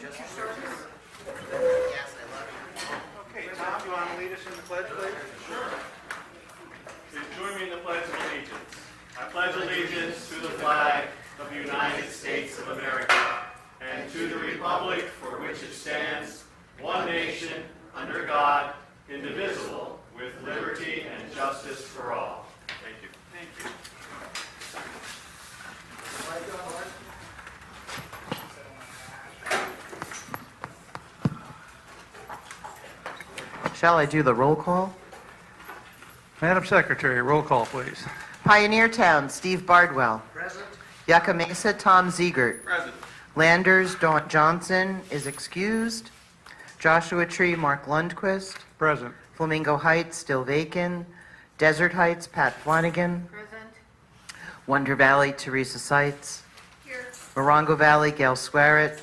Just your service? Yes, I love you. Okay, Tom, you want to lead us in the pledge, please? Sure. Please join me in the Pledge of Allegiance. I pledge allegiance to the flag of the United States of America and to the republic for which it stands, one nation, under God, indivisible, with liberty and justice for all. Thank you. Thank you. Shall I do the roll call? Madam Secretary, roll call, please. Pioneer Town, Steve Bardwell. Present. Yucca Mesa, Tom Ziegert. Present. Landers, Dawn Johnson is excused. Joshua Tree, Mark Lundquist. Present. Flamingo Heights, still vacant. Desert Heights, Pat Flanagan. Present. Wonder Valley, Teresa Seitz. Here. Morongo Valley, Gail Swearet,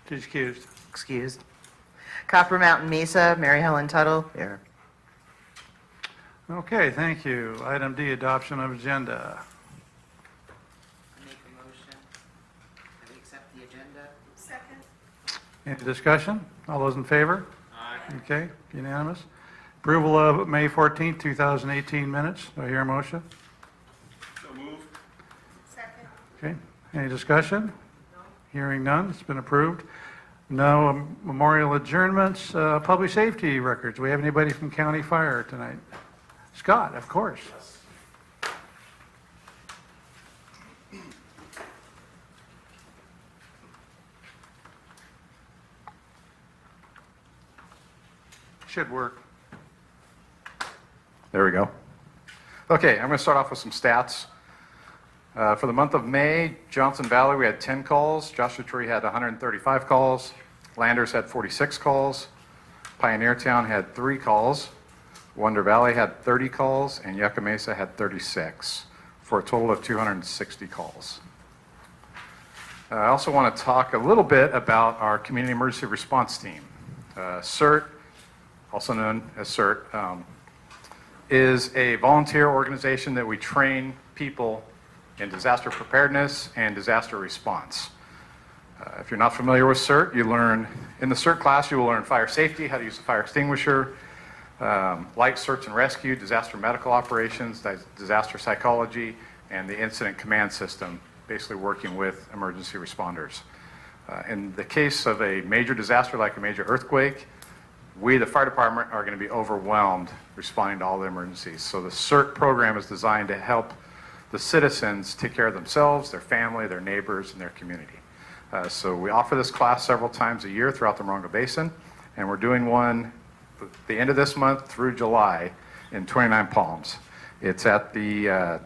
She's excused. excused. Copper Mountain Mesa, Mary Helen Tuttle. Here. Okay, thank you. Item D, adoption of agenda. Make a motion that we accept the agenda. Second. Any discussion? All those in favor? Aye. Okay, unanimous. Approval of May 14th, 2018 minutes. Do I hear a motion? So moved. Second. Okay, any discussion? Hearing none, it's been approved. No memorial adjournments, public safety records. Do we have anybody from County Fire tonight? Scott, of course. Should work. There we go. Okay, I'm going to start off with some stats. For the month of May, Johnson Valley, we had 10 calls. Joshua Tree had 135 calls. Landers had 46 calls. Pioneer Town had 3 calls. Wonder Valley had 30 calls, and Yucca Mesa had 36, for a total of 260 calls. I also want to talk a little bit about our Community Emergency Response Team. CERT, also known as CERT, is a volunteer organization that we train people in disaster preparedness and disaster response. If you're not familiar with CERT, you learn, in the CERT class, you will learn fire safety, how to use a fire extinguisher, light search and rescue, disaster medical operations, disaster psychology, and the incident command system, basically working with emergency responders. In the case of a major disaster like a major earthquake, we, the fire department, are going to be overwhelmed responding to all the emergencies. So the CERT program is designed to help the citizens take care of themselves, their family, their neighbors, and their community. So we offer this class several times a year throughout the Morongo Basin, and we're doing one at the end of this month through July in 29 Palms. It's at the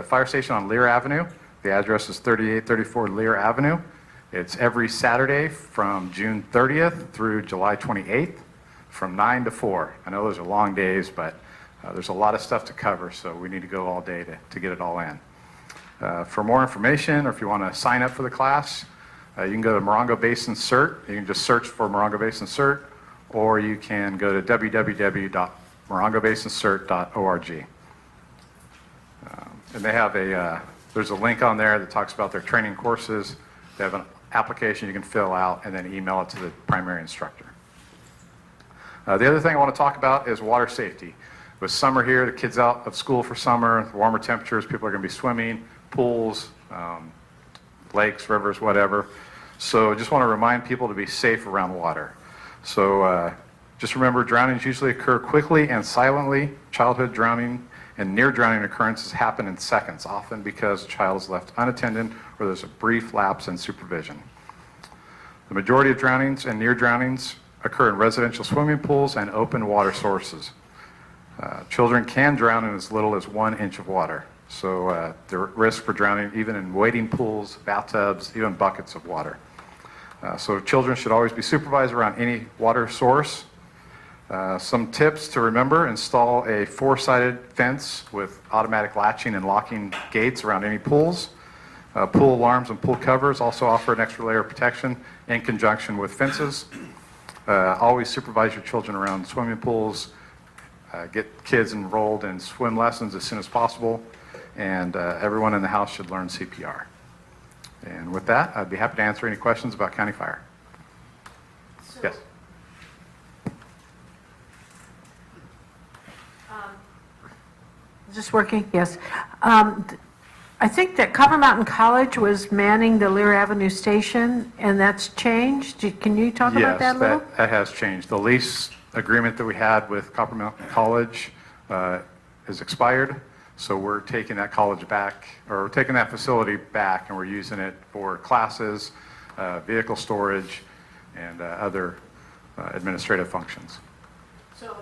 fire station on Lear Avenue. The address is 3834 Lear Avenue. It's every Saturday from June 30th through July 28th from 9 to 4. I know those are long days, but there's a lot of stuff to cover, so we need to go all day to get it all in. For more information, or if you want to sign up for the class, you can go to Morongo Basin CERT. You can just search for Morongo Basin CERT, or you can go to www.morongobasincert.org. And they have there's a link on there that talks about their training courses. They have an application you can fill out and then email it to the primary instructor. The other thing I want to talk about is water safety. With summer here, the kids out of school for summer, warmer temperatures, people are going to be swimming, pools, lakes, rivers, whatever. So just want to remind people to be safe around water. So just remember, drownings usually occur quickly and silently. Childhood drowning and near drowning occurrences happen in seconds, often because a child is left unattended or there's a brief lapse in supervision. The majority of drownings and near drownings occur in residential swimming pools and open water sources. Children can drown in as little as 1 inch of water. So they're at risk for drowning even in wading pools, bathtubs, even buckets of water. So children should always be supervised around any water source. Some tips to remember: install a 4-sided fence with automatic latching and locking gates around any pools. Pool alarms and pool covers also offer an extra layer of protection in conjunction with fences. Always supervise your children around swimming pools. Get kids enrolled in swim lessons as soon as possible, and everyone in the house should learn CPR. And with that, I'd be happy to answer any questions about county fire. Yes. Is this working? Yes. I think that Copper Mountain College was manning the Lear Avenue station, and that's changed. Can you talk about that a little? Yes, that has changed. The lease agreement that we had with Copper Mountain College is expired, so we're taking that college back, or we're taking that facility back, and we're using it for classes, vehicle storage, and other administrative functions. So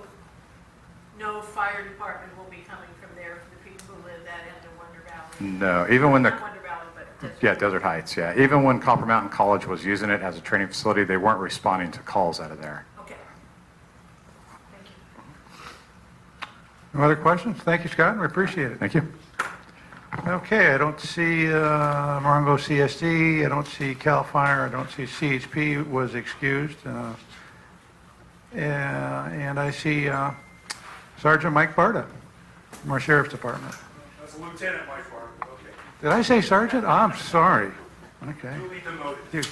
no fire department will be coming from there for the people who live that end of Wonder Valley? No, even when the, Not Wonder Valley, but yeah, Desert Heights, yeah. Even when Copper Mountain College was using it as a training facility, they weren't responding to calls out of there. Okay. Thank you. No other questions? Thank you, Scott, we appreciate it. Thank you. Okay, I don't see Morongo CSD, I don't see CAL FIRE, I don't see CHP was excused. And I see Sergeant Mike Barta from our Sheriff's Department. That's Lieutenant Mike Barton, okay. Did I say Sergeant? Oh, I'm sorry. Okay. Duly demoted. Dude.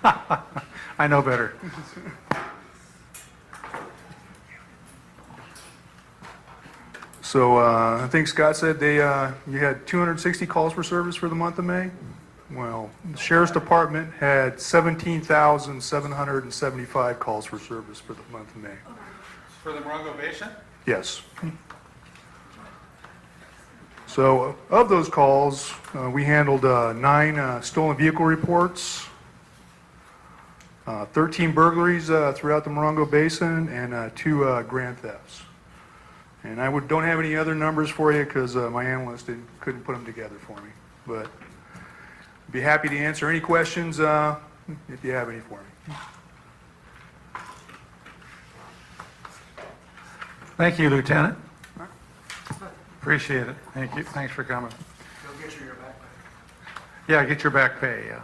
I know better. So I think Scott said you had 260 calls for service for the month of May. Well, the Sheriff's Department had 17,775 calls for service for the month of May. For the Morongo Basin? Yes. So of those calls, we handled 9 stolen vehicle reports, 13 burglaries throughout the Morongo Basin, and 2 grand thefts. And I don't have any other numbers for you because my analyst couldn't put them together for me. But I'd be happy to answer any questions if you have any for me. Thank you, Lieutenant. Appreciate it. Thank you. Thanks for coming. Go get your back. Yeah, get your back pay, yeah.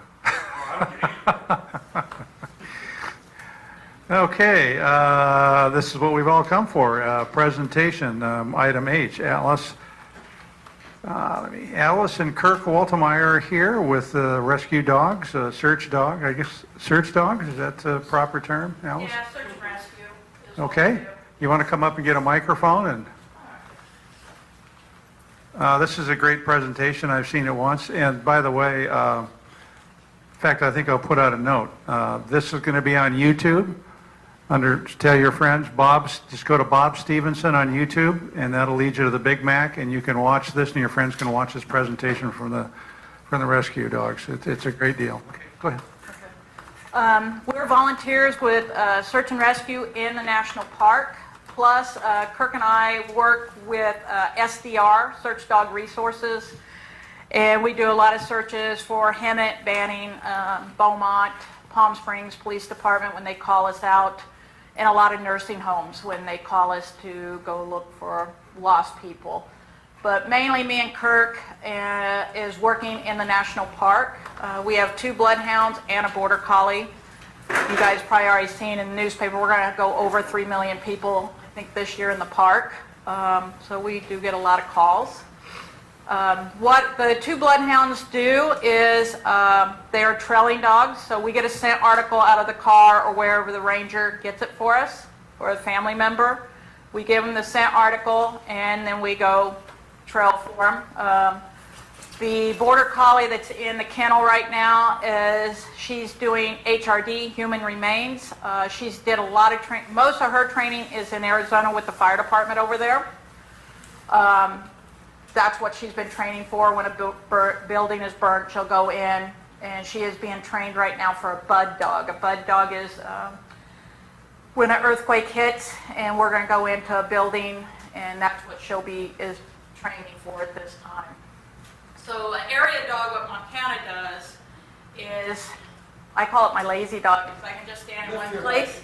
Okay, this is what we've all come for, presentation, item H. Alice and Kirk Waltemeyer are here with rescue dogs, search dog, I guess, search dogs, is that the proper term, Alice? Yeah, search and rescue. is what we Okay, do. you want to come up and get a microphone and... This is a great presentation, I've seen it once, and by the way, in fact, I think I'll put out a note. This is going to be on YouTube. Tell your friends, just go to Bob Stevenson on YouTube, and that'll lead you to the Big Mac, and you can watch this, and your friends can watch this presentation from the rescue dogs. It's a great deal. Okay, go ahead. We're volunteers with Search and Rescue in the National Park. Plus, Kirk and I work with SDR, Search Dog Resources, and we do a lot of searches for Hemet, Banning, Beaumont, Palm Springs Police Department when they call us out, and a lot of nursing homes when they call us to go look for lost people. But mainly me and Kirk is working in the National Park. We have 2 bloodhounds and a border collie. You guys probably already seen in the newspaper, we're going to go over 3 million people, I think, this year in the park. So we do get a lot of calls. What the 2 bloodhounds do is they are trailing dogs. So we get a scent article out of the car or wherever the ranger gets it for us, or a family member. We give them the scent article, and then we go trail for them. The border collie that's in the kennel right now she's doing HRD, human remains. She's did a lot of training. Most of her training is in Arizona with the fire department over there. That's what she's been training for. When a building is burnt, she'll go in, and she is being trained right now for a bud dog. A bud dog is when an earthquake hits, and we're going to go into a building, and that's what is training for at this time. So an area dog, what Montana does is, I call it my lazy dog, because I can just stand in one place.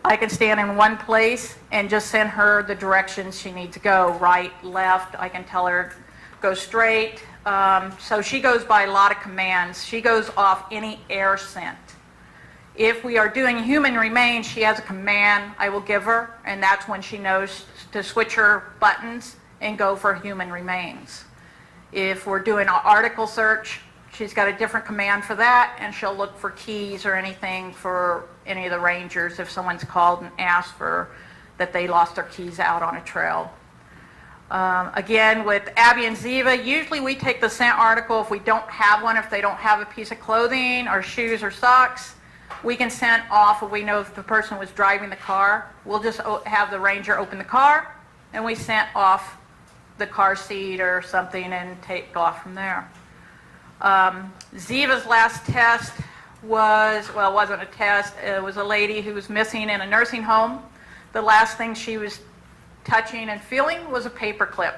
I can stand in one place and just send her the directions she needs to go, right, left. I can tell her, go straight. So she goes by a lot of commands. She goes off any air scent. If we are doing human remains, she has a command I will give her, and that's when she knows to switch her buttons and go for human remains. If we're doing an article search, She's got a different command for that, and she'll look for keys or anything for any of the rangers if someone's called and asked for that they lost their keys out on a trail. Again, with Abby and Ziva, usually we take the scent article if we don't have one, if they don't have a piece of clothing or shoes or socks. We can scent off if we know if the person was driving the car. We'll just have the ranger open the car, and we scent off the car seat or something and take off from there. Ziva's last test was, well, it wasn't a test. It was a lady who was missing in a nursing home. The last thing she was touching and feeling was a paper clip.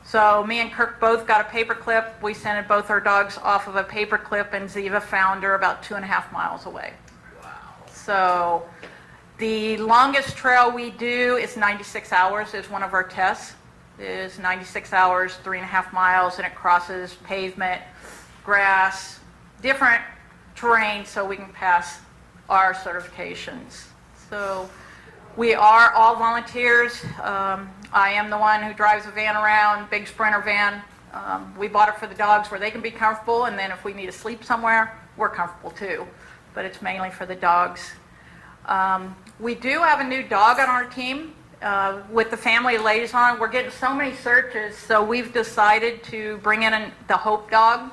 So me and Kirk both got a paper clip. We sent both our dogs off of a paper clip, and Ziva found her about 2.5 miles away. Wow. So the longest trail we do is 96 hours is one of our tests. It is 96 hours, 3.5 miles, and it crosses pavement, grass, different terrain so we can pass our certifications. So we are all volunteers. I am the one who drives a van around, big Sprinter van. We bought it for the dogs where they can be comfortable, and then if we need to sleep somewhere, we're comfortable too. But it's mainly for the dogs. We do have a new dog on our team with the family liaison. We're getting so many searches, so we've decided to bring in the Hope dog,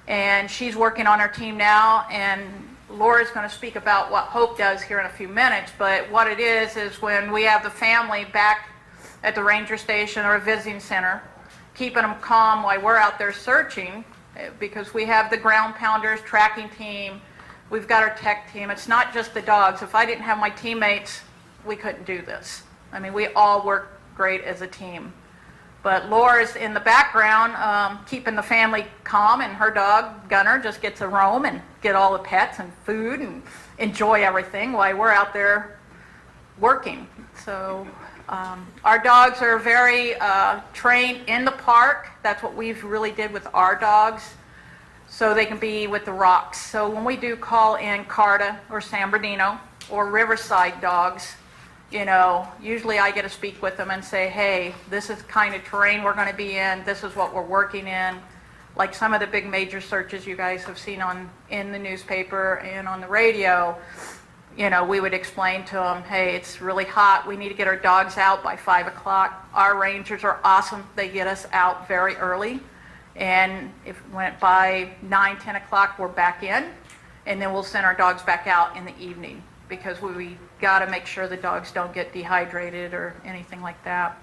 and she's working on our team now. And Laura's going to speak about what Hope does here in a few minutes, but what it is when we have the family back at the ranger station or a visiting center, keeping them calm while we're out there searching, because we have the ground pounders, tracking team, we've got our tech team. It's not just the dogs. If I didn't have my teammates, we couldn't do this. I mean, we all work great as a team. But Laura's in the background keeping the family calm, and her dog, Gunner, just gets to roam and get all the pets and food and enjoy everything while we're out there working. So our dogs are very trained in the park. That's what we've really did with our dogs, so they can be with the rocks. So when we do call in Carta or San Bernardino or Riverside dogs, you know, usually I get to speak with them and say, hey, this is kind of terrain we're going to be in. This is what we're working in. Like some of the big major searches you guys have seen in the newspaper and on the radio, you know, we would explain to them, hey, it's really hot. We need to get our dogs out by 5 o'clock. Our rangers are awesome. They get us out very early. And if went by 9, 10 o'clock, we're back in. And then we'll send our dogs back out in the evening, because we got to make sure the dogs don't get dehydrated or anything like that.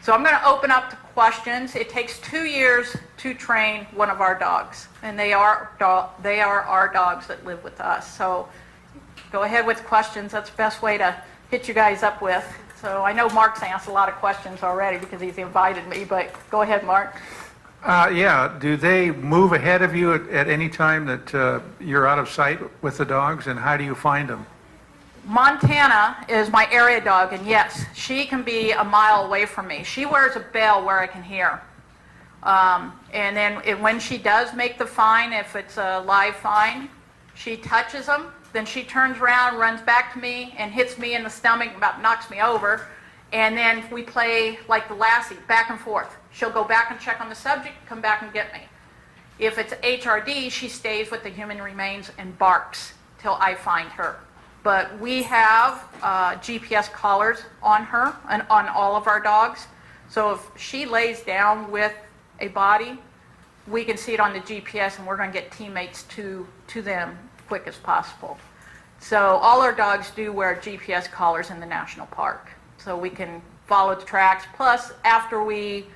So I'm going to open up to questions. It takes 2 years to train one of our dogs, and they are our dogs that live with us. So go ahead with questions. That's the best way to hit you guys up with. So I know Mark's asked a lot of questions already because he's invited me, but go ahead, Mark. Yeah, do they move ahead of you at any time that you're out of sight with the dogs, and how do you find them? Montana is my area dog, and yes, she can be a mile away from me. She wears a bell where I can hear. And then when she does make the find, if it's a live find, she touches them, then she turns around, runs back to me, and hits me in the stomach, about knocks me over. And then we play like the Lassie, back and forth. She'll go back and check on the subject, come back and get me. If it's HRD, she stays with the human remains and barks till I find her. But we have GPS collars on her and on all of our dogs. So if she lays down with a body, we can see it on the GPS, and we're going to get teammates to them quick as possible. So all our dogs do wear GPS collars in the national park, so we can follow the tracks. Plus, after we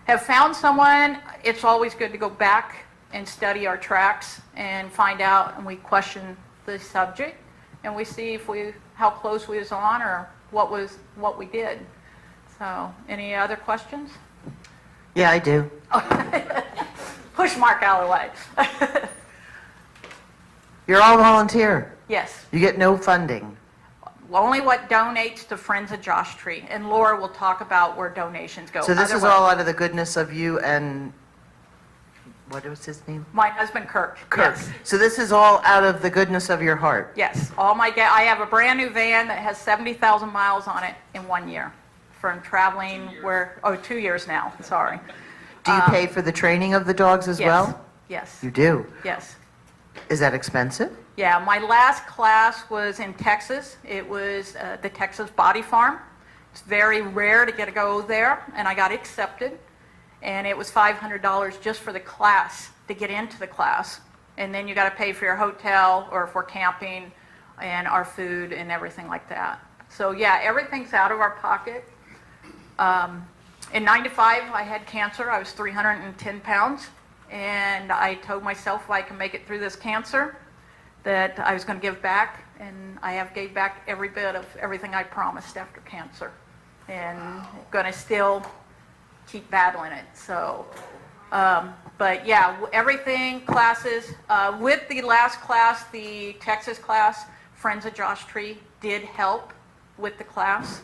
have found someone, it's always good to go back and study our tracks and find out, and we question the subject, and we see how close we was on or what we did. So, any other questions? Yeah, I do. Push Mark out of the way. You're all volunteer. Yes. You get no funding. Only what donates to Friends of Josh Tree, and Laura will talk about where donations go. So this is Otherwise- all out of the goodness of you and, what was his name? My husband Kirk. Kirk. Yes. So this is all out of the goodness of your heart. Yes. I have a brand new van that has 70,000 miles on it in 1 year from traveling 2 years now. Sorry. Do you pay for the training of the dogs as Yes. well? Yes, You do? yes. Is that expensive? Yeah, my last class was in Texas. It was the Texas Body Farm. It's very rare to get to go there, and I got accepted. And it was $500 just for the class, to get into the class. And then you got to pay for your hotel or for camping and our food and everything like that. So yeah, everything's out of our pocket. In 95, I had cancer. I was 310 pounds. And I told myself if I can make it through this cancer, that I was going to give back. And I have gave back every bit of everything I promised after cancer. And going to still keep battling it. So, but yeah, everything, classes. With the last class, the Texas class, Friends of Josh Tree did help with the class.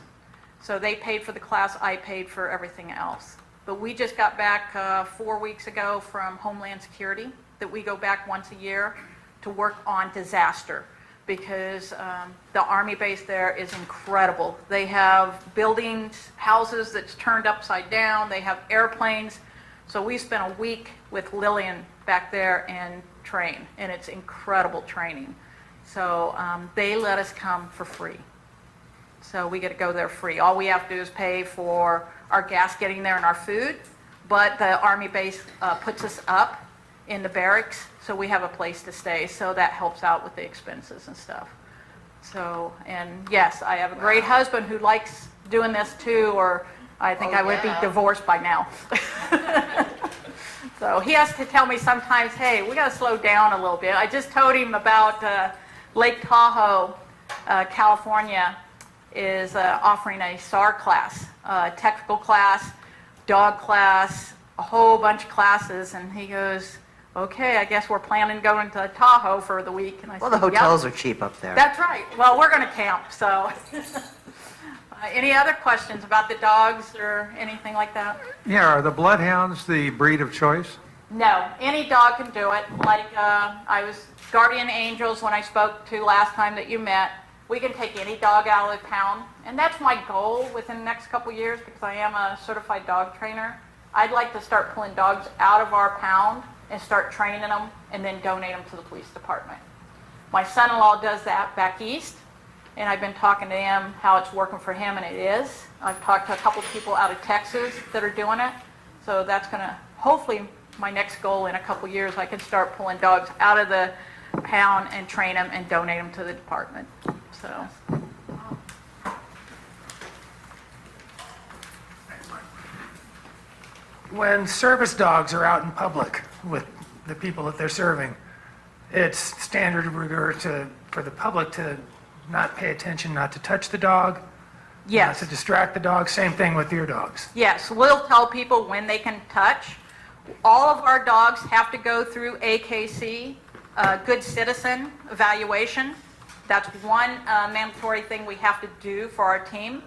So they paid for the class, I paid for everything else. But we just got back 4 weeks ago from Homeland Security, that we go back once a year to work on disaster, because the Army base there is incredible. They have buildings, houses that's turned upside down, they have airplanes. So we spent a week with Lillian back there and train, and it's incredible training. So they let us come for free. So we get to go there free. All we have to do is pay for our gas getting there and our food, but the Army base puts us up in the barracks, so we have a place to stay, so that helps out with the expenses and stuff. So, and yes, I have a great husband who likes doing this too, or I think I would be divorced by now. So he has to tell me sometimes, hey, we got to slow down a little bit. I just told him about Lake Tahoe, California, is offering a SAR class, technical class, dog class, a whole bunch of classes, and he goes, okay, I guess we're planning going to Tahoe for the week. And I Well, the said, hotels yep. are cheap up there. That's right. Well, we're going to camp, so. Any other questions about the dogs or anything like that? Yeah, are the bloodhounds the breed of choice? No, any dog can do it. Like I was guardian angels when I spoke to last time that you met. We can take any dog out of the pound, and that's my goal within the next couple years, because I am a certified dog trainer. I'd like to start pulling dogs out of our pound and start training them and then donate them to the police department. My son-in-law does that back east, and I've been talking to him how it's working for him, and it is. I've talked to a couple people out of Texas that are doing it, so that's going to, hopefully, my next goal in a couple years, I can start pulling dogs out of the pound and train them and donate them to the department. So. When service dogs are out in public with the people that they're serving, it's standard rigor for the public to not pay attention, not to touch the dog, Yes. not to distract the dog. Same thing with your dogs. Yes, we'll tell people when they can touch. All of our dogs have to go through AKC, Good Citizen Evaluation. That's one mandatory thing we have to do for our team.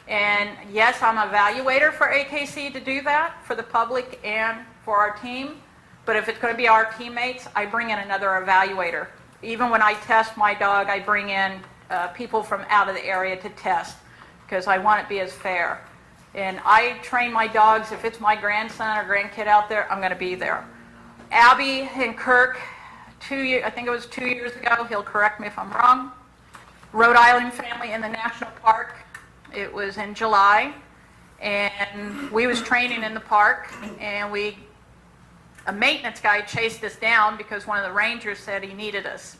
And yes, I'm an evaluator for AKC to do that, for the public and for our team. But if it's going to be our teammates, I bring in another evaluator. Even when I test my dog, I bring in people from out of the area to test, because I want it to be as fair. And I train my dogs. If it's my grandson or grandkid out there, I'm going to be there. Abby and Kirk, I think it was 2 years ago, he'll correct me if I'm wrong, Rhode Island family in the national park. It was in July, and we was training in the park, and a maintenance guy chased us down because one of the rangers said he needed us.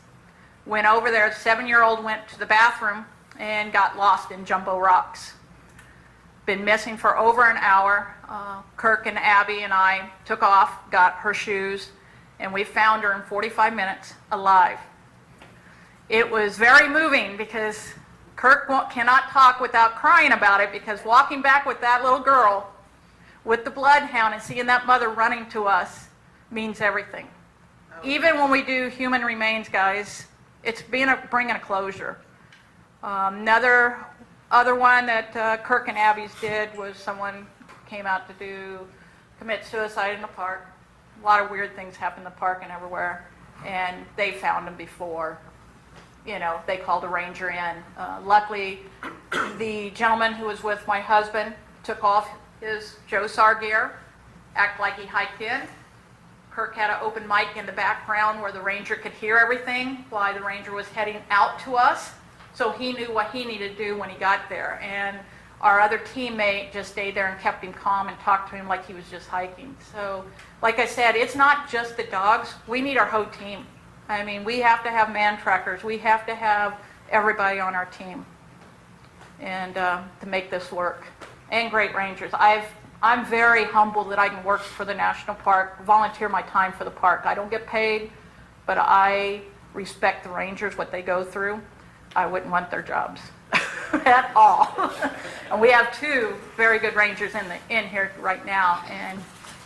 Went over there, 7-year-old went to the bathroom and got lost in jumbo rocks. Been missing for over an hour. Kirk and Abby and I took off, got her shoes, and we found her in 45 minutes alive. It was very moving because Kirk cannot talk without crying about it, because walking back with that little girl with the bloodhound and seeing that mother running to us means everything. Even when we do human remains, guys, it's bringing a closure. Other one that Kirk and Abby's did was someone came out to commit suicide in the park. A lot of weird things happen in the park and everywhere, and they found him before. They called a ranger in. Luckily, the gentleman who was with my husband took off his JOSAR gear, act like he hiked in. Kirk had an open mic in the background where the ranger could hear everything while the ranger was heading out to us. So he knew what he needed to do when he got there. And our other teammate just stayed there and kept him calm and talked to him like he was just hiking. So, like I said, it's not just the dogs. We need our whole team. I mean, we have to have man trackers. We have to have everybody on our team and to make this work. And great rangers. I'm very humbled that I can work for the national park, volunteer my time for the park. I don't get paid, but I respect the rangers, what they go through. I wouldn't want their jobs at all. And we have 2 very good rangers in here right now, and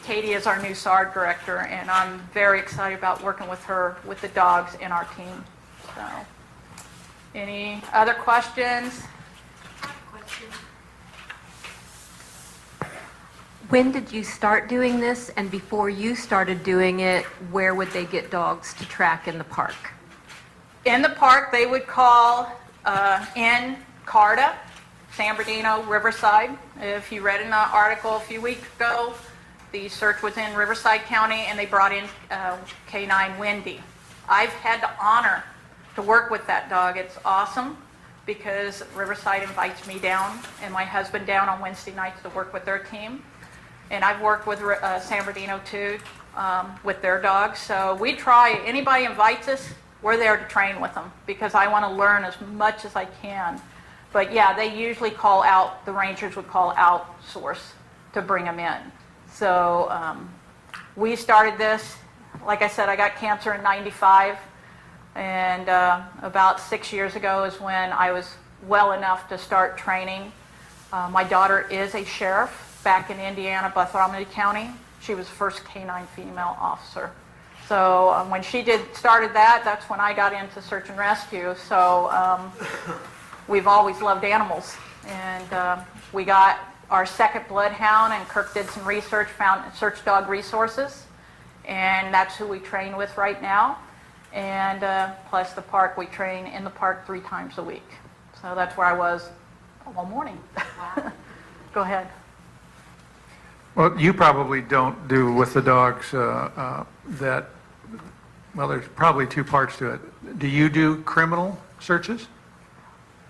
Katie is our new SAR director, and I'm very excited about working with her, with the dogs in our team. So, any other questions? When did you start doing this? And before you started doing it, where would they get dogs to track in the park? In the park, they would call in Carta, San Bernardino, Riverside. If you read in the article a few weeks ago, the search was in Riverside County, and they brought in K-9 Wendy. I've had the honor to work with that dog. It's awesome because Riverside invites me down and my husband down on Wednesday nights to work with their team. And I've worked with San Bernardino too, with their dogs. So we try, anybody invites us, we're there to train with them because I want to learn as much as I can. But yeah, they usually call out, the rangers would call outsource to bring them in. So we started this, like I said, I got cancer in '95. And about 6 years ago is when I was well enough to start training. My daughter is a sheriff back in Indiana, Bartholomew County. She was the first K-9 female officer. So when she started that, that's when I got into search and rescue. So we've always loved animals. And we got our second bloodhound, and Kirk did some research, found Search Dog Resources. And that's who we train with right now. And plus the park, we train in the park 3 times a week. So that's where I was all morning. Go ahead. Well, you probably don't do with the dogs that, well, there's probably 2 parts to it. Do you do criminal searches?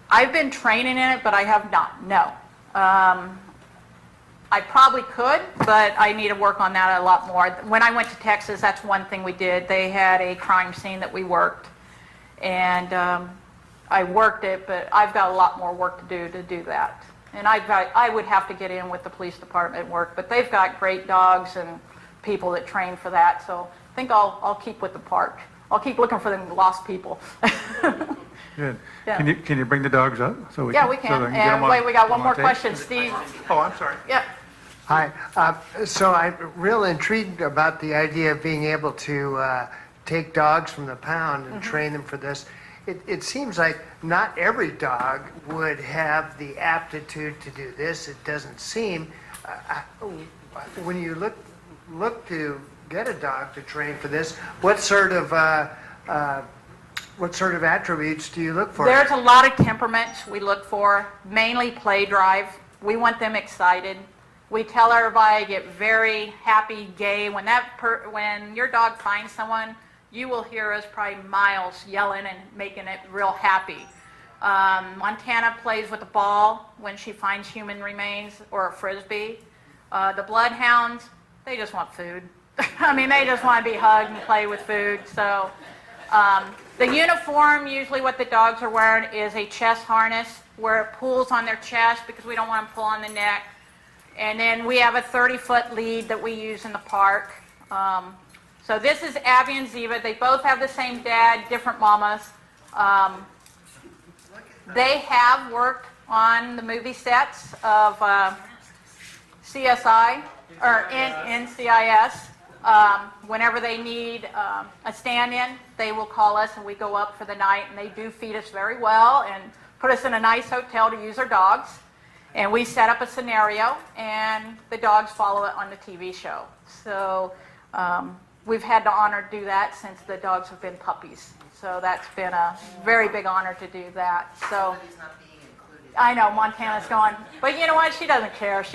I've been training in it, but I have not, no. I probably could, but I need to work on that a lot more. When I went to Texas, that's one thing we did. They had a crime scene that we worked, and I worked it, but I've got a lot more work to do that. And I would have to get in with the police department work, but they've got great dogs and people that train for that, so I think I'll keep with the park. I'll keep looking for them lost people. Good. Yeah. Can you bring the dogs up? So Yeah, we so can. they get them And on- wait, we got one on more tape? question, Steve. Oh, I'm sorry. Yeah. Hi. So I'm real intrigued about the idea of being able to take dogs from the pound and train them for this. It seems like not every dog would have the aptitude to do this. It doesn't seem. When you look to get a dog to train for this, what sort of attributes do you look for? There's a lot of temperaments we look for, mainly play drive. We want them excited. We tell everybody, get very happy, gay. When your dog finds someone, you will hear us probably miles yelling and making it real happy. Montana plays with a ball when she finds human remains or a frisbee. The bloodhounds, they just want food. I mean, they just want to be hugged and play with food. So the uniform, usually what the dogs are wearing is a chest harness where it pulls on their chest because we don't want them to pull on the neck. And then we have a 30-foot lead that we use in the park. So this is Abby and Ziva. They both have the same dad, different mamas. They have worked on the movie sets of CSI or NCIS. Whenever they need a stand-in, they will call us and we go up for the night, and they do feed us very well and put us in a nice hotel to use our dogs. And we set up a scenario, and the dogs follow it on the TV show. So we've had the honor to do that since the dogs have been puppies. So that's been a very big honor to do that. So I know Montana's going, but you know what? She doesn't care.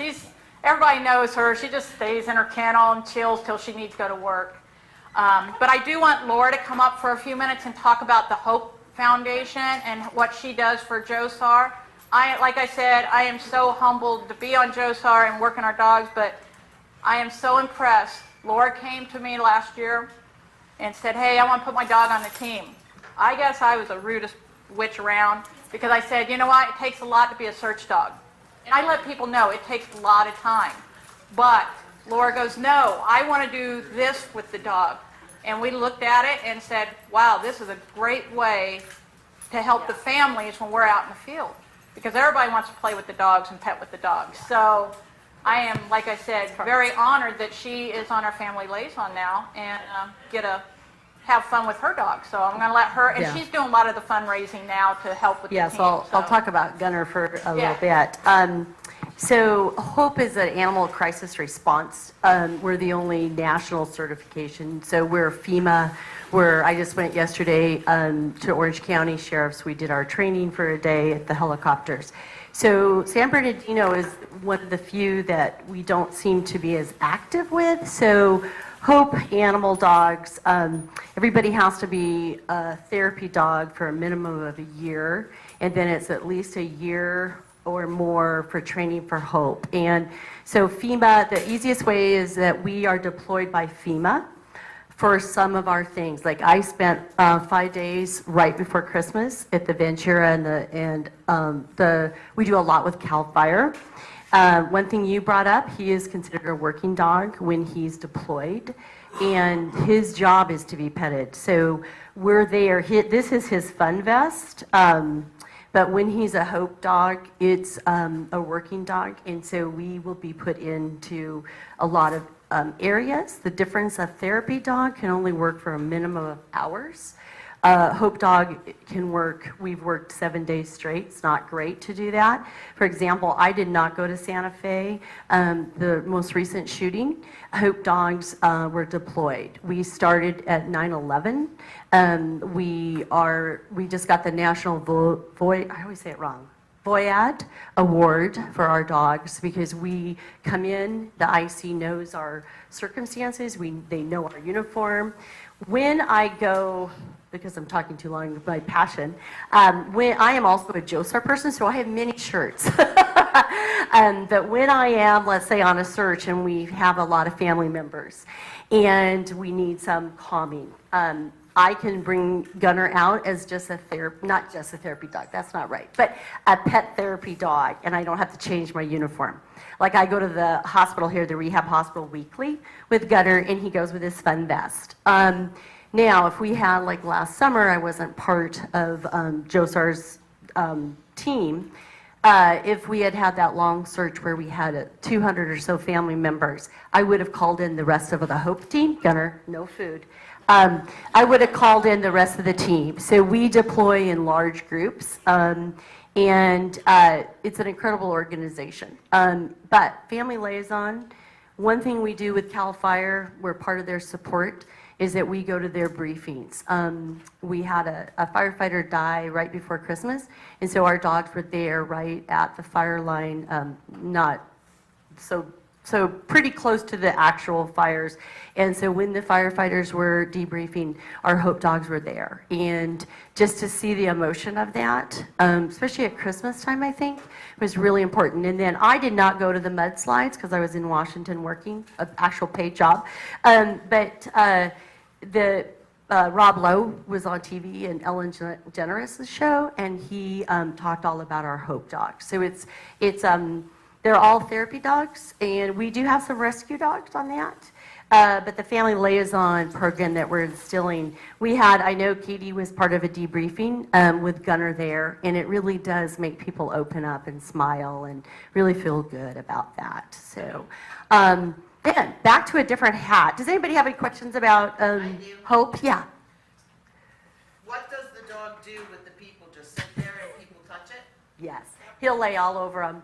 Everybody knows her. She just stays in her kennel and chills till she needs to go to work. But I do want Laura to come up for a few minutes and talk about the Hope Foundation and what she does for JOSAR. Like I said, I am so humbled to be on JOSAR and working our dogs, but I am so impressed. Laura came to me last year and said, hey, I want to put my dog on the team. I guess I was the rudest witch around because I said, you know what, it takes a lot to be a search dog. And I let people know it takes a lot of time. But Laura goes, no, I want to do this with the dog. And we looked at it and said, wow, this is a great way to help the families when we're out in the field. Because everybody wants to play with the dogs and pet with the dogs. So I am, like I said, very honored that she is on our family liaison now and get to have fun with her dog. So I'm going to let her, and she's doing a lot of the fundraising now to help with the team. I'll talk about Gunner for a little bit. So Hope is an animal crisis response. We're the only national certification. So we're FEMA. I just went yesterday to Orange County Sheriff's. We did our training for a day at the helicopters. So San Bernardino is one of the few that we don't seem to be as active with. So Hope animal dogs, everybody has to be a therapy dog for a minimum of a year, and then it's at least a year or more for training for Hope. And so FEMA, the easiest way is that we are deployed by FEMA for some of our things. Like I spent 5 days right before Christmas at the Ventura and we do a lot with CAL FIRE. One thing you brought up, he is considered a working dog when he's deployed, and his job is to be petted. So we're there. This is his fun vest, but when he's a Hope dog, it's a working dog, and so we will be put into a lot of areas. The difference, a therapy dog can only work for a minimum of hours. Hope dog can work, we've worked 7 days straight. It's not great to do that. For example, I did not go to Santa Fe. The most recent shooting, Hope dogs were deployed. We started at 9/11. We just got the National I always say it wrong. Voyad Award for our dogs because we come in, the IC knows our circumstances, they know our uniform. When I go, because I'm talking too long, my passion, when I am also a JOSAR person, so I have many shirts. But when I am, let's say, on a search and we have a lot of family members and we need some calming, I can bring Gunner out as just not just a therapy dog, that's not right, but a pet therapy dog, and I don't have to change my uniform. Like I go to the hospital here, the rehab hospital weekly with Gunner, and he goes with his fun vest. Now, if we had, like last summer, I wasn't part of JOSAR's team, if we had had that long search where we had 200 or so family members, I would have called in the rest of the Hope team. Gunner, no food. I would have called in the rest of the team. So we deploy in large groups, and it's an incredible organization. But Family Liaison, one thing we do with CAL FIRE, we're part of their support, is that we go to their briefings. We had a firefighter die right before Christmas, and so our dogs were there right at the fire line, not so pretty close to the actual fires. And so when the firefighters were debriefing, our Hope dogs were there. And just to see the emotion of that, especially at Christmas time, I think, was really important. And then I did not go to the mudslides because I was in Washington working, an actual paid job. But Rob Lowe was on TV and Ellen DeGeneres' show, and he talked all about our Hope dogs. So they're all therapy dogs, and we do have some rescue dogs on that. But the Family Liaison program that we're instilling, I know Katie was part of a debriefing with Gunner there, and it really does make people open up and smile and really feel good about that. So, then, back to a different hat. Does anybody have any questions about Hope? Yeah. What does the dog do with the people? Just sit there and people touch it? Yes, he'll lay all over them.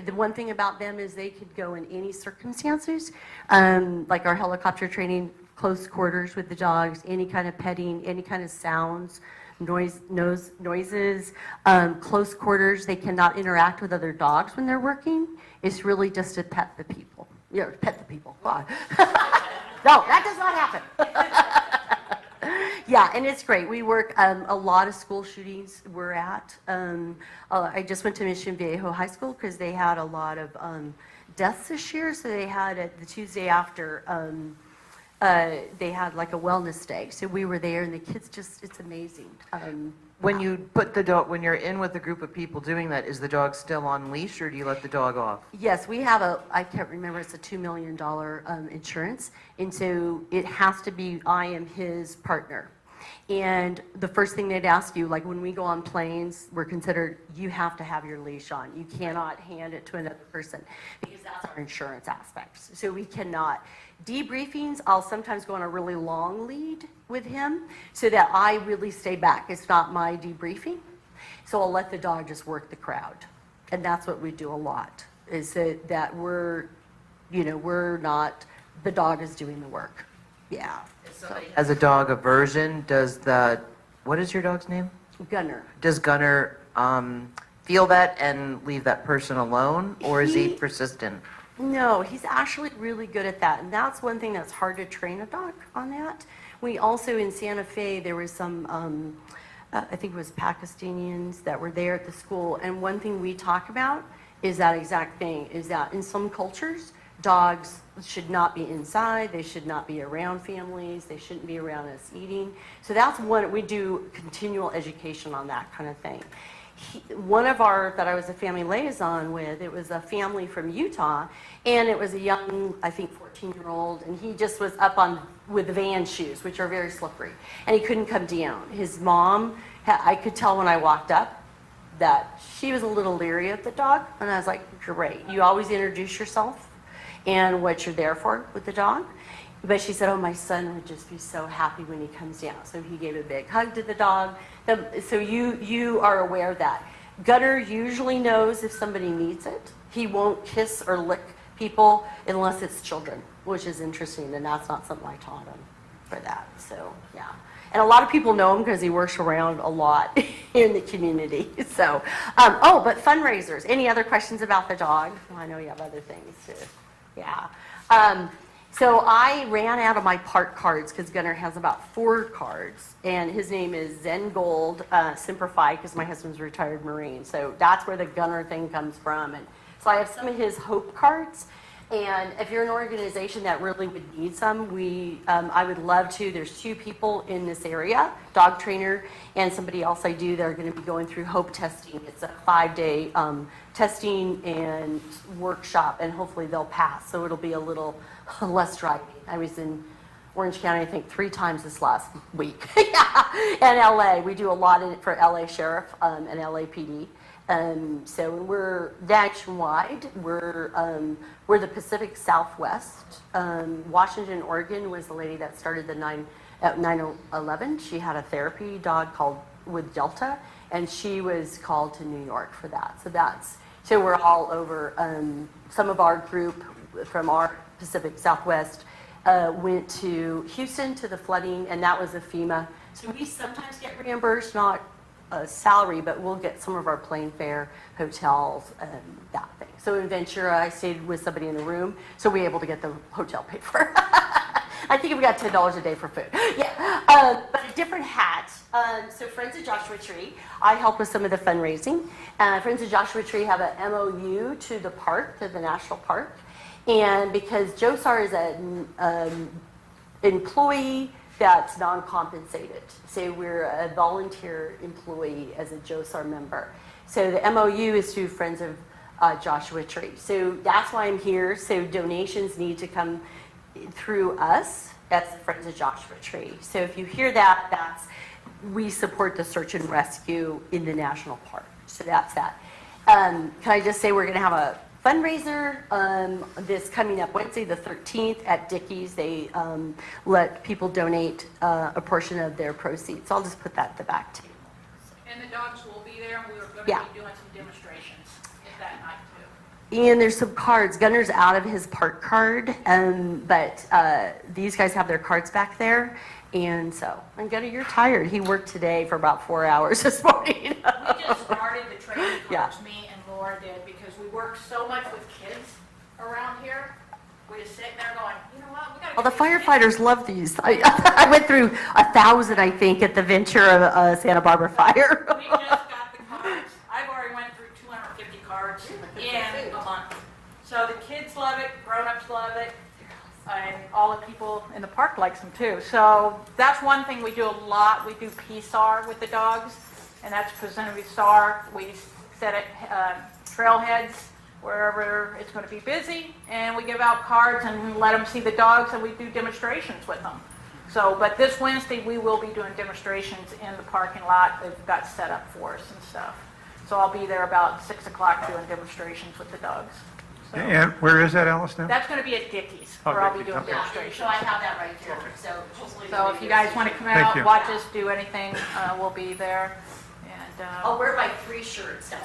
The one thing about them is they could go in any circumstances, like our helicopter training, close quarters with the dogs, any kind of petting, any kind of sounds, noises, close quarters. They cannot interact with other dogs when they're working. It's really just to pet the people. Yeah, pet the people. No, that does not happen. Yeah, and it's great. We work, a lot of school shootings we're at. I just went to Mission Viejo High School because they had a lot of deaths this year. So they had it the Tuesday after, they had like a wellness day. So we were there and the kids just, it's amazing. When you put the dog, when you're in with a group of people doing that, is the dog still on leash or do you let the dog off? Yes, we have I can't remember, it's a $2 million insurance. And so it has to be, I am his partner. And the first thing they'd ask you, like when we go on planes, we're considered, you have to have your leash on. You cannot hand it to another person because that's our insurance aspect. So we cannot. Debriefings, I'll sometimes go on a really long lead with him so that I really stay back. It's not my debriefing. So I'll let the dog just work the crowd. And that's what we do a lot, is that we're not, the dog is doing the work. Yeah. As a dog aversion, what is your dog's name? Gunner. Does Gunner feel that and leave that person alone, or is he persistent? No, he's actually really good at that. And that's one thing that's hard to train a dog on that. We also, in Santa Fe, there was some, I think it was Pakistanians that were there at the school. And one thing we talk about is that exact thing, is that in some cultures, dogs should not be inside, they should not be around families, they shouldn't be around us eating. So that's one, we do continual education on that kind of thing. One of that I was a family liaison with, it was a family from Utah, and it was a young, I think 14-year-old, and he just was up with the van shoes, which are very slippery, and he couldn't come down. His mom, I could tell when I walked up that she was a little leery of the dog, and I was like, great, you always introduce yourself and what you're there for with the dog. But she said, oh, my son would just be so happy when he comes down. So he gave a big hug to the dog. So you are aware of that. Gunner usually knows if somebody needs it. He won't kiss or lick people unless it's children, which is interesting, and that's not something I taught him for that. So, yeah. And a lot of people know him because he works around a lot in the community. So, but fundraisers. Any other questions about the dog? Well, I know you have other things too. Yeah. So I ran out of my park cards because Gunner has about 4 cards, and his name is Zen Gold, Simplified, because my husband's a retired Marine. So that's where the Gunner thing comes from. And so I have some of his Hope cards, and if you're an organization that really would need some, I would love to. There's 2 people in this area, dog trainer and somebody else I do, that are going to be going through Hope testing. It's a 5-day testing and workshop, and hopefully they'll pass. So it'll be a little less driving. I was in Orange County, I think 3 times this last week. Yeah. And LA, we do a lot for LA Sheriff and LAPD. So we're nationwide. We're the Pacific Southwest. Washington, Oregon was the lady that started the 9/11. She had a therapy dog with Delta, and she was called to New York for that. So we're all over. Some of our group from our Pacific Southwest went to Houston to the flooding, and that was a FEMA. So we sometimes get reimbursed, not a salary, but we'll get some of our plane fare, hotels, and that thing. So in Ventura, I stayed with somebody in the room, so we were able to get the hotel paid for. I think we got $10 a day for food. Yeah, but a different hat. So Friends of Joshua Tree, I help with some of the fundraising. Friends of Joshua Tree have an MOU to the park, to the national park. And because JOSAR is an employee that's non-compensated. So we're a volunteer employee as a JOSAR member. So the MOU is through Friends of Joshua Tree. So that's why I'm here. So donations need to come through us. That's the Friends of Joshua Tree. So if you hear that, we support the search and rescue in the national park. So that's that. Can I just say we're going to have a fundraiser this coming up Wednesday the 13th at Dickey's. They let people donate a portion of their proceeds. So I'll just put that at the back too. And the dogs will be there, and we're going to Yeah. be doing some demonstrations that night too. And there's some cards. Gunner's out of his park card, but these guys have their cards back there. And so, and Gunner, you're tired. He worked today for about 4 hours this morning. We just started the training Yeah. cards, me and Laura did, because we work so much with kids around here We just sitting there going, you know what, we gotta. Well, the get these firefighters love these. I went through 1,000, I think, at the Ventura, Santa Barbara fire. We just got the cards. I've already went through 250 cards in a month. So the kids love it, grown-ups love it, and all the people in the park likes them too. So that's one thing we do a lot. We do PSAR with the dogs, and that's presented with SAR. We set it trailheads wherever it's going to be busy, and we give out cards and let them see the dogs, and we do demonstrations with them. So, but this Wednesday, we will be doing demonstrations in the parking lot. They've got set up for us and stuff. So I'll be there about 6 o'clock doing demonstrations with the dogs. So And where is that, Alice, now? that's going to be at Dickey's, Oh, where I'll be Dickey's, doing okay. demonstrations. So I have that right here, so hopefully. So if you guys want to come Thank out, you. watch us do anything, we'll be there. And I'll wear my 3 shirts now.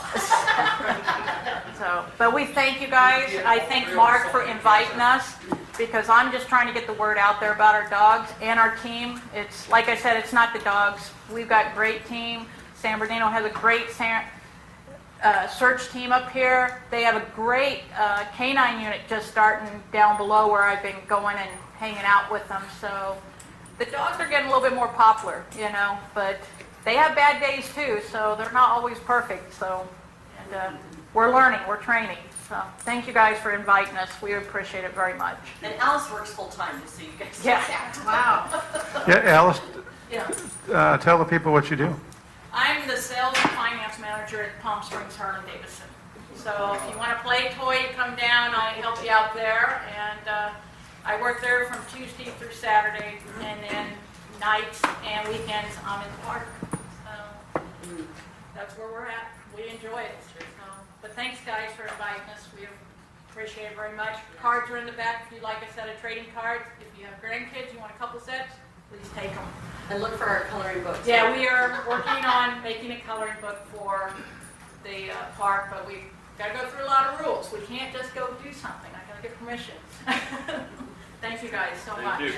so, but we thank you guys. I thank Mark for inviting us, because I'm just trying to get the word out there about our dogs and our team. It's, like I said, it's not the dogs. We've got a great team. San Bernardino has a great search team up here. They have a great K-9 unit just starting down below where I've been going and hanging out with them. So the dogs are getting a little bit more popular, you know, but they have bad days too, so they're not always perfect. So, and we're learning, we're training. So thank you guys for inviting us. We appreciate it very much. And Alice works full-time, just so you guys. Yeah. Wow. Yeah, Alice, Yeah. tell the people what you do. I'm the sales and finance manager at Palm Springs, Harlem-Davidson. So if you want to play toy, come down, I help you out there. And I work there from Tuesday through Saturday, and then nights and weekends, I'm in the park. So that's where we're at. We enjoy it. So, but thanks, guys, for inviting us. We appreciate it very much. Cards are in the back if you'd like a set of trading cards. If you have grandkids, you want a couple sets, please take them. And look for our coloring books. Yeah, we are working on making a coloring book for the park, but we've got to go through a lot of rules. We can't just go do something. I got to get permission. Thank you guys so much. you.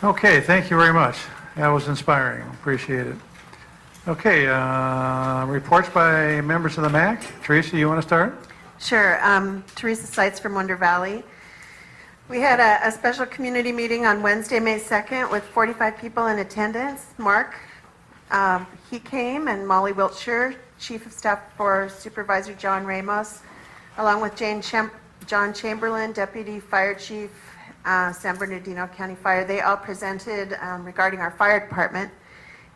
Okay, thank you very much. That was inspiring. Appreciate it. Okay, reports by members of the MAC. Teresa, you want to start? Sure. Teresa Seitz from Wonder Valley. We had a special community meeting on Wednesday, May 2nd, with 45 people in attendance. Mark, he came, and Molly Wiltshire, Chief of Staff for Supervisor John Ramos, along with John Chamberlain, Deputy Fire Chief, San Bernardino County Fire. They all presented regarding our fire department,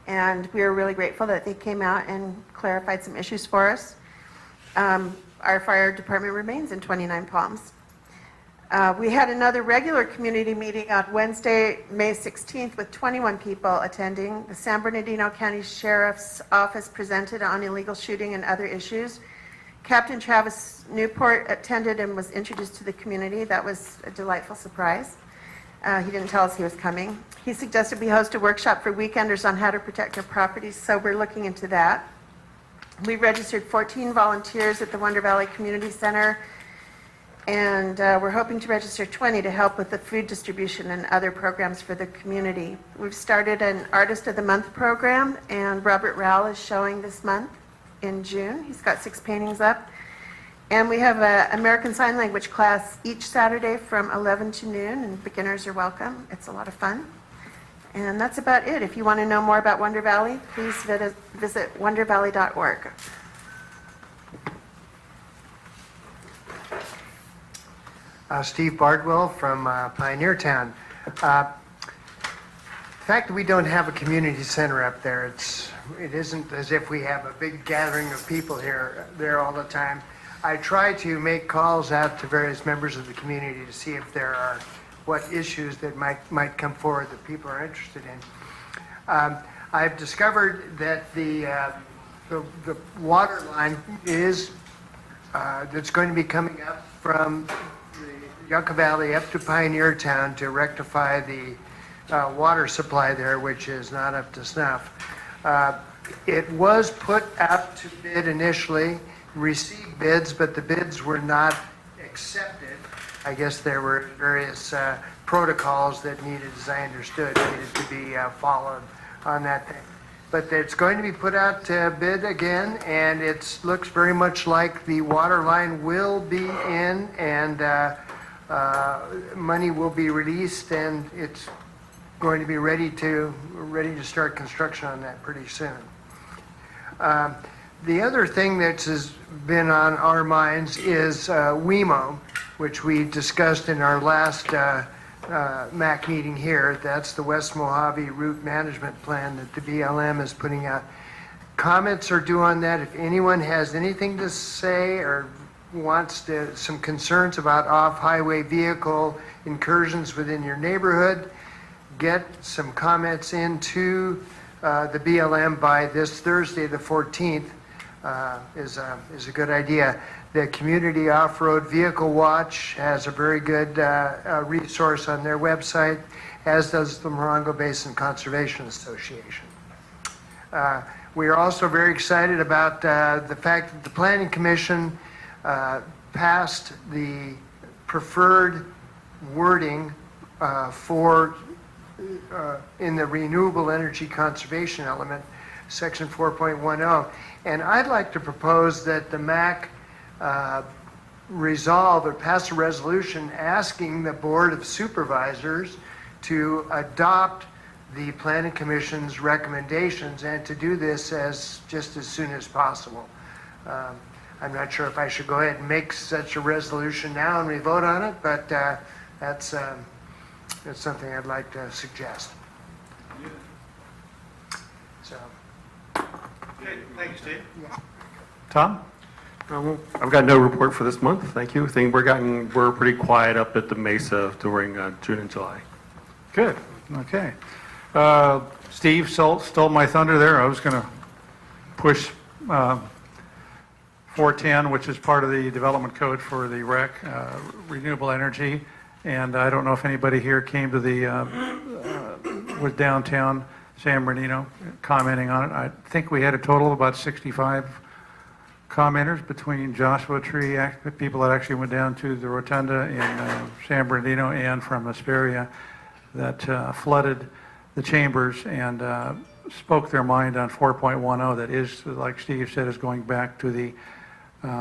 and we are really grateful that they came out and clarified some issues for us. Our fire department remains in 29 Palms. We had another regular community meeting on Wednesday, May 16th, with 21 people attending. The San Bernardino County Sheriff's Office presented on illegal shooting and other issues. Captain Travis Newport attended and was introduced to the community. That was a delightful surprise. He didn't tell us he was coming. He suggested we host a workshop for weekenders on how to protect their properties, so we're looking into that. We registered 14 volunteers at the Wonder Valley Community Center, and we're hoping to register 20 to help with the food distribution and other programs for the community. We've started an Artist of the Month program, and Robert Rowell is showing this month in June. He's got 6 paintings up. And we have an American Sign Language class each Saturday from 11 to noon, and beginners are welcome. It's a lot of fun. And that's about it. If you want to know more about Wonder Valley, please visit wondervalley.org. Steve Bardwell from Pioneer Town. The fact that we don't have a community center up there, it isn't as if we have a big gathering of people there all the time. I try to make calls out to various members of the community to see if there are what issues that might come forward that people are interested in. I've discovered that the water line that's going to be coming up from the Yucca Valley up to Pioneer Town to rectify the water supply there, which is not up to snuff. It was put out to bid initially, received bids, but the bids were not accepted. I guess there were various protocols that needed, as I understood, needed to be followed on that thing. but it's going to be put out to bid again, and it looks very much like the water line will be in, and money will be released, and it's going to be ready to start construction on that pretty soon. The other thing that has been on our minds is WEMO, which we discussed in our last MAC meeting here. That's the West Mojave Route Management Plan that the BLM is putting out. Comments are due on that. If anyone has anything to say or wants some concerns about off-highway vehicle incursions within your neighborhood, get some comments into the BLM by this Thursday, the 14th, is a good idea. The Community Off-Road Vehicle Watch has a very good resource on their website, as does the Morongo Basin Conservation Association. We are also very excited about the fact that the Planning Commission passed the preferred wording for in the renewable energy conservation element, section 4.10. And I'd like to propose that the MAC resolve or pass a resolution asking the Board of Supervisors to adopt the Planning Commission's recommendations, and to do this just as soon as possible. I'm not sure if I should go ahead and make such a resolution now and we vote on it, but that's something I'd like to suggest. So. Okay, thank you, Steve. Tom? I've got no report for this month, thank you. We're pretty quiet up at the Mesa during June and July. Good, okay. Steve stole my thunder there. I was going to push 410, which is part of the development code for the REC, renewable energy. And I don't know if anybody here came to was downtown San Bernardino commenting on it. I think we had a total of about 65 commenters between Joshua Tree, people that actually went down to the rotunda in San Bernardino and from Hesperia, that flooded the chambers and spoke their mind on 4.10 that is, like Steve said, is going back to the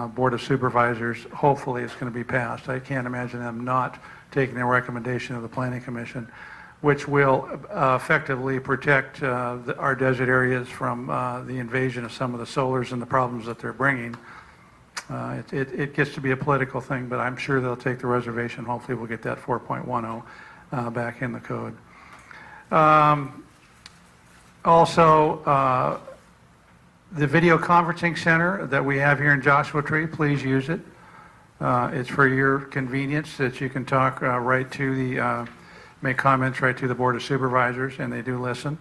Board of Supervisors. Hopefully it's going to be passed. I can't imagine them not taking the recommendation of the Planning Commission, which will effectively protect our desert areas from the invasion of some of the solars and the problems that they're bringing. It gets to be a political thing, but I'm sure they'll take the reservation. Hopefully we'll get that 4.10 back in the code. Also, the video conferencing center that we have here in Joshua Tree, please use it. It's for your convenience that you can talk right to the, make comments right to the Board of Supervisors, and they do listen.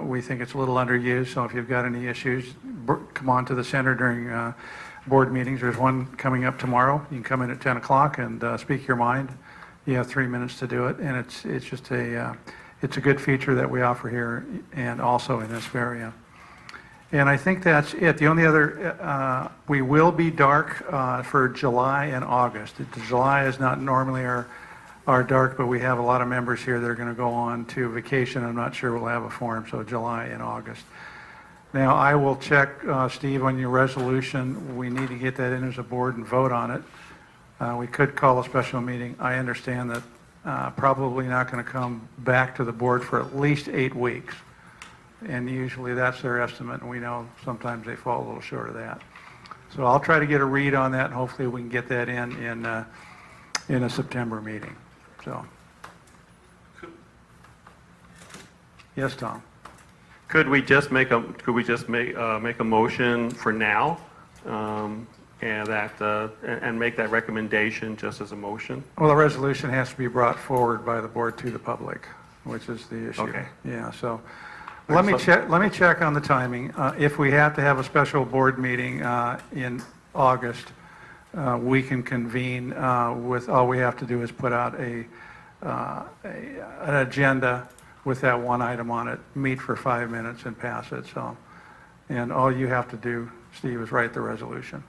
We think it's a little underused, so if you've got any issues, come on to the center during board meetings. There's one coming up tomorrow. You can come in at 10 o'clock and speak your mind. You have 3 minutes to do it, and it's just it's a good feature that we offer here and also in this area. And I think that's it. The only other, we will be dark for July and August. July is not normally our dark, but we have a lot of members here that are going to go on to vacation. I'm not sure we'll have a forum, so July and August. Now, I will check, Steve, on your resolution. We need to get that in as a board and vote on it. We could call a special meeting. I understand that probably not going to come back to the board for at least 8 weeks. And usually that's their estimate, and we know sometimes they fall a little short of that. So I'll try to get a read on that, and hopefully we can get that in a September meeting. So, yes, Tom. Could we just make a motion for now, and make that recommendation just as a motion? Well, the resolution has to be brought forward by the board to the public, which is the issue. Okay. Yeah. So. Let me check on the timing. If we have to have a special board meeting in August, we can convene with, all we have to do is put out an agenda with that one item on it, meet for 5 minutes and pass it. So, and all you have to do, Steve, is write the resolution.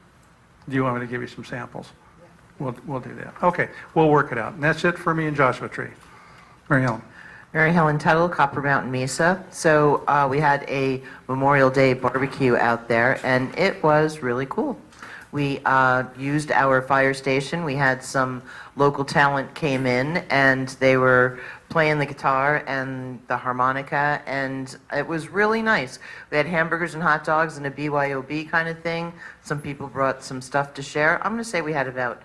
Do you want me to give you some samples? We'll do that. Okay, we'll work it out. And that's it for me and Joshua Tree. Mary Ellen. Mary Helen Tuttle, Copper Mountain Mesa. So we had a Memorial Day barbecue out there, and it was really cool. We used our fire station. We had some local talent came in, and they were playing the guitar and the harmonica, and it was really nice. We had hamburgers and hot dogs and a BYOB kind of thing. Some people brought some stuff to share. I'm going to say we had about,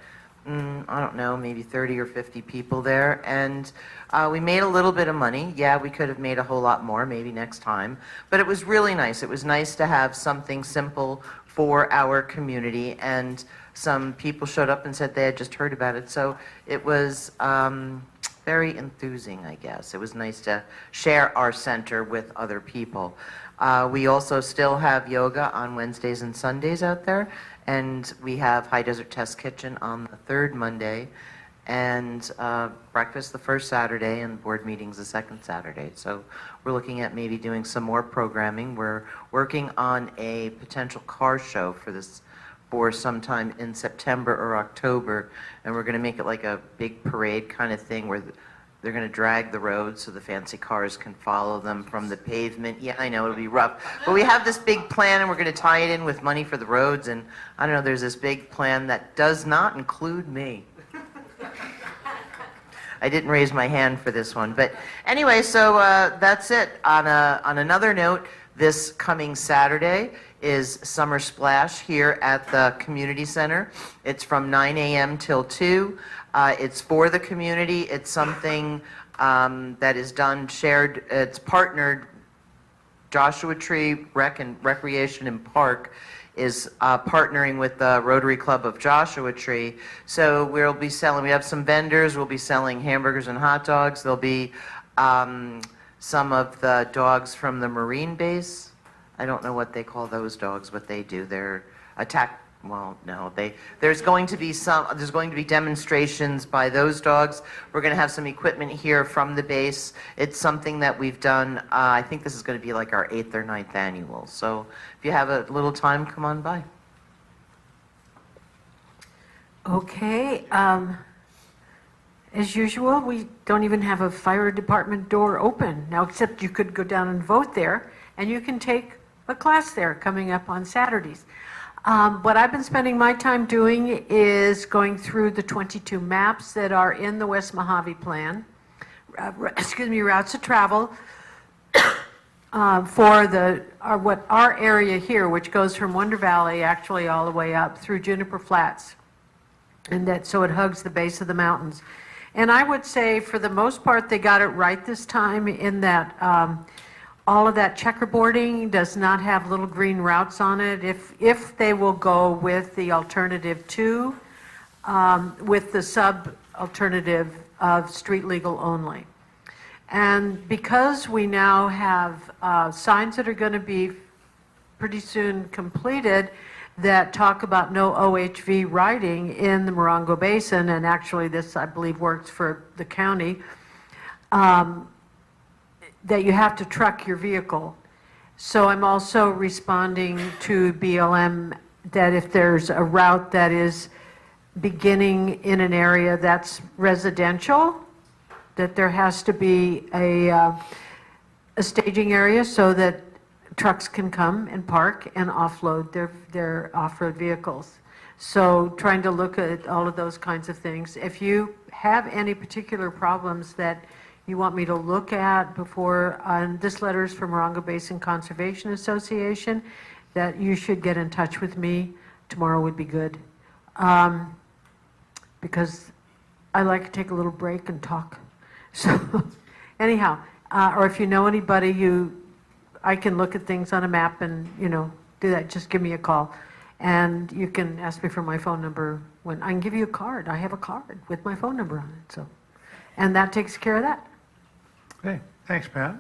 I don't know, maybe 30 or 50 people there, and we made a little bit of money. Yeah, we could have made a whole lot more, maybe next time, but it was really nice. It was nice to have something simple for our community, and some people showed up and said they had just heard about it, so it was very enthusing, I guess. It was nice to share our center with other people. We also still have yoga on Wednesdays and Sundays out there, and we have High Desert Test Kitchen on the third Monday, and breakfast the first Saturday, and board meetings the second Saturday. So we're looking at maybe doing some more programming. We're working on a potential car show for sometime in September or October, and we're going to make it like a big parade kind of thing where they're going to drag the road so the fancy cars can follow them from the pavement. Yeah, I know, it'll be rough. But we have this big plan, and we're going to tie it in with money for the roads, and I don't know, there's this big plan that does not include me. I didn't raise my hand for this one. But anyway, so that's it. On another note, this coming Saturday is Summer Splash here at the Community Center. It's from 9 a.m. till 2. It's for the community. It's something that is done, shared, it's partnered. Joshua Tree Recreation and Park is partnering with the Rotary Club of Joshua Tree. So we have some vendors, we'll be selling hamburgers and hot dogs. There'll be some of the dogs from the Marine base. I don't know what they call those dogs, what they do. They're there's going to be demonstrations by those dogs. We're going to have some equipment here from the base. It's something that we've done, I think this is going to be like our 8th or 9th annual. So if you have a little time, come on by. Okay, as usual, we don't even have a fire department door open now, except you could go down and vote there, and you can take a class there coming up on Saturdays. What I've been spending my time doing is going through the 22 maps that are in the West Mojave Plan, routes of travel for our area here, which goes from Wonder Valley actually all the way up through Juniper Flats, and so it hugs the base of the mountains. And I would say for the most part they got it right this time in that all of that checkerboarding does not have little green routes on it. If they will go with the alternative 2, with the sub-alternative of street legal only. And because we now have signs that are going to be pretty soon completed that talk about no OHV riding in the Morongo Basin, and actually this, I believe, works for the county, that you have to truck your vehicle. So I'm also responding to BLM that if there's a route that is beginning in an area that's residential, that there has to be a staging area so that trucks can come and park and offload their off-road vehicles. So trying to look at all of those kinds of things. If you have any particular problems that you want me to look at before, this letter is from Morongo Basin Conservation Association, that you should get in touch with me. Tomorrow would be good. Because I like to take a little break and talk. So anyhow, or if you know anybody I can look at things on a map and, do that, just give me a call. And you can ask me for my phone number when I can give you a card. I have a card with my phone number on it. And that takes care of that. Okay, thanks, Pat.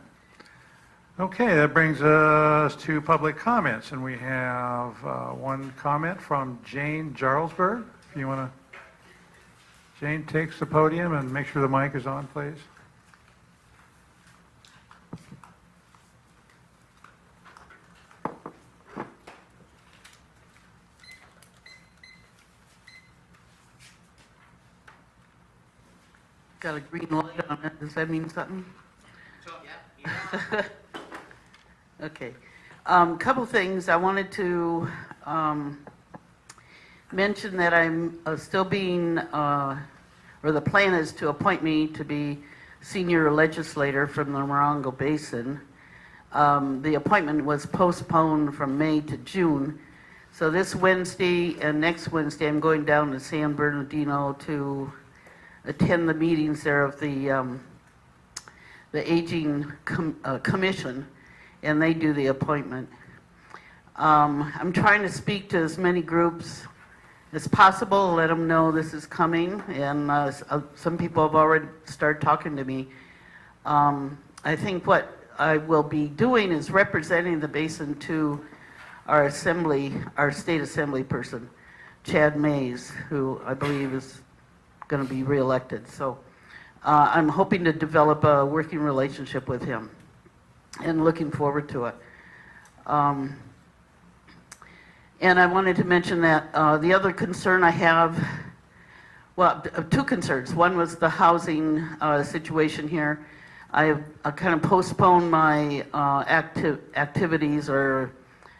Okay, that brings us to public comments, and we have one comment from Jane Jarlsberg. If you want to, Jane takes the podium and make sure the mic is on, please. Got a green light on it. Does that mean something? Okay. Couple things. I wanted to mention that I'm still being, or the plan is to appoint me to be senior legislator from the Morongo Basin. The appointment was postponed from May to June. So this Wednesday and next Wednesday, I'm going down to San Bernardino to attend the meetings there of the Aging Commission, and they do the appointment. I'm trying to speak to as many groups as possible, let them know this is coming, and some people have already started talking to me. I think what I will be doing is representing the Basin to our assembly, our state assembly person, Chad Mays, who I believe is going to be reelected. So I'm hoping to develop a working relationship with him and looking forward to it. And I wanted to mention that the other concern I have, well, two concerns. One was the housing situation here. I have kind of postponed my activities or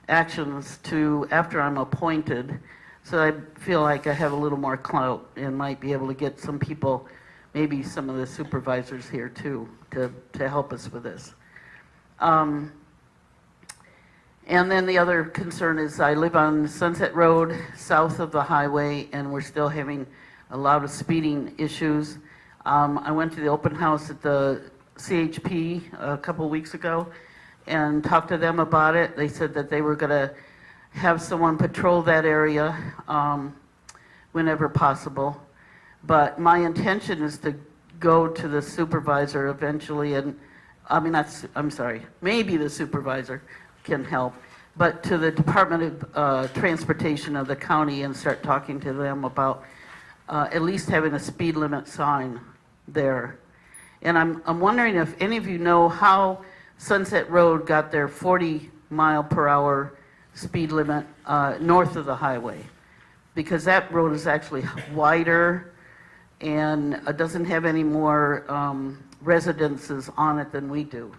actions to after I'm appointed, so I feel like I have a little more clout and might be able to get some people, maybe some of the supervisors here too, to help us with this. And then the other concern is I live on Sunset Road, south of the highway, and we're still having a lot of speeding issues. I went to the open house at the CHP a couple weeks ago and talked to them about it. They said that they were going to have someone patrol that area whenever possible. But my intention is to go to the supervisor eventually, and I'm sorry, maybe the supervisor can help, but to the Department of Transportation of the county and start talking to them about at least having a speed limit sign there. And I'm wondering if any of you know how Sunset Road got their 40-mile-per-hour speed limit north of the highway, because that road is actually wider and doesn't have any more residences on it than we do.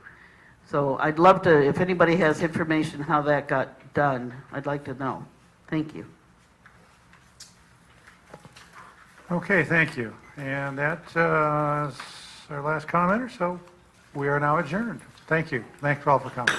So I'd love to, if anybody has information how that got done, I'd like to know. Thank you. Okay, thank you. And that's our last commenter, so we are now adjourned. Thank you. Thanks all for coming.